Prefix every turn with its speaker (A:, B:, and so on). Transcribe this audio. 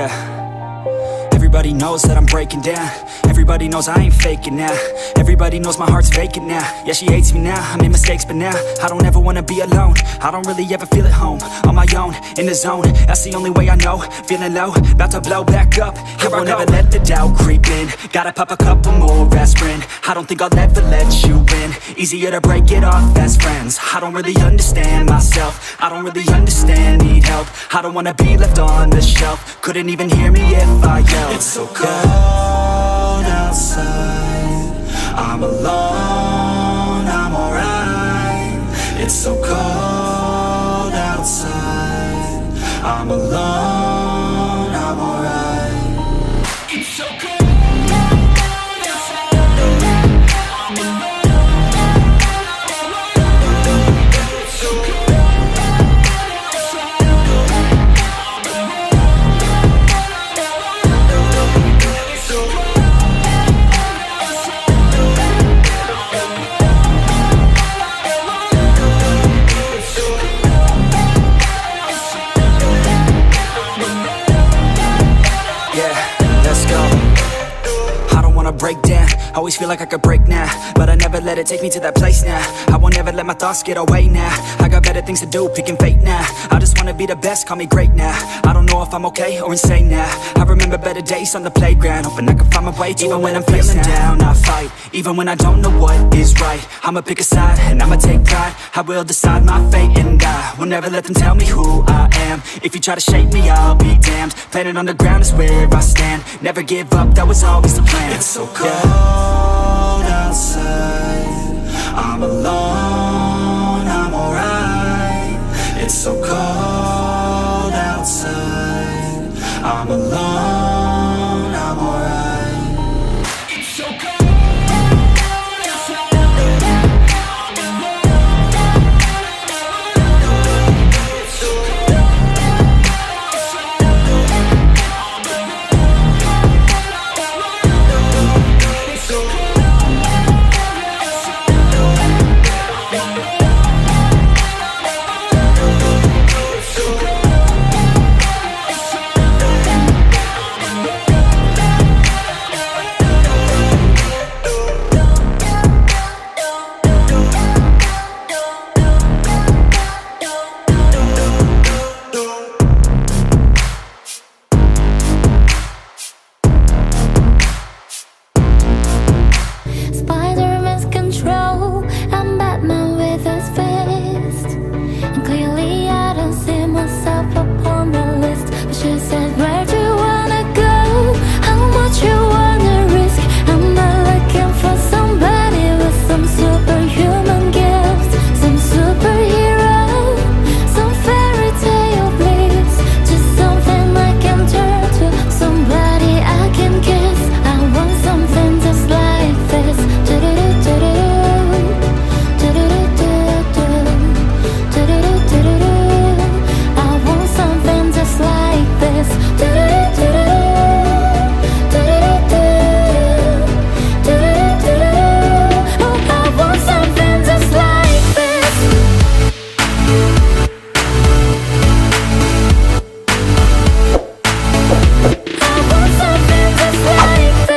A: Yeah. Everybody knows that I'm breaking down. Everybody knows I ain't faking now. Everybody knows my heart's vacant now. Yeah, she hates me now, I made mistakes but now I don't ever wanna be alone. I don't really ever feel at home. On my own, in the zone, that's the only way I know. Feeling low, about to blow back up. Here I won't ever let the doubt creep in. Gotta pop a couple more aspirin. I don't think I'll ever let you in. Easier to break it off best friends. I don't really understand myself. I don't really understand, need help. I don't wanna be left on the shelf. Couldn't even hear me if I yelled. It's so cold outside, I'm alone, I'm alright. It's so cold outside, I'm alone, I'm alright. It's so cold. Break down, always feel like I could break now, but I never let it take me to that place now. I won't ever let my thoughts get away now. I got better things to do, picking fate now. I just wanna be the best, call me great now. I don't know if I'm okay or insane now. I remember better days on the playground, hoping I can find my way to even when I'm feeling down, I fight. Even when I don't know what is right, I'ma pick a side and I'ma take pride. I will decide my fate and I will never let them tell me who I am. If you try to shape me, I'll be damned. Planet on the ground is where I stand. Never give up, that was always the plan. It's so cold outside, I'm alone, I'm alright. It's so cold outside, I'm alone.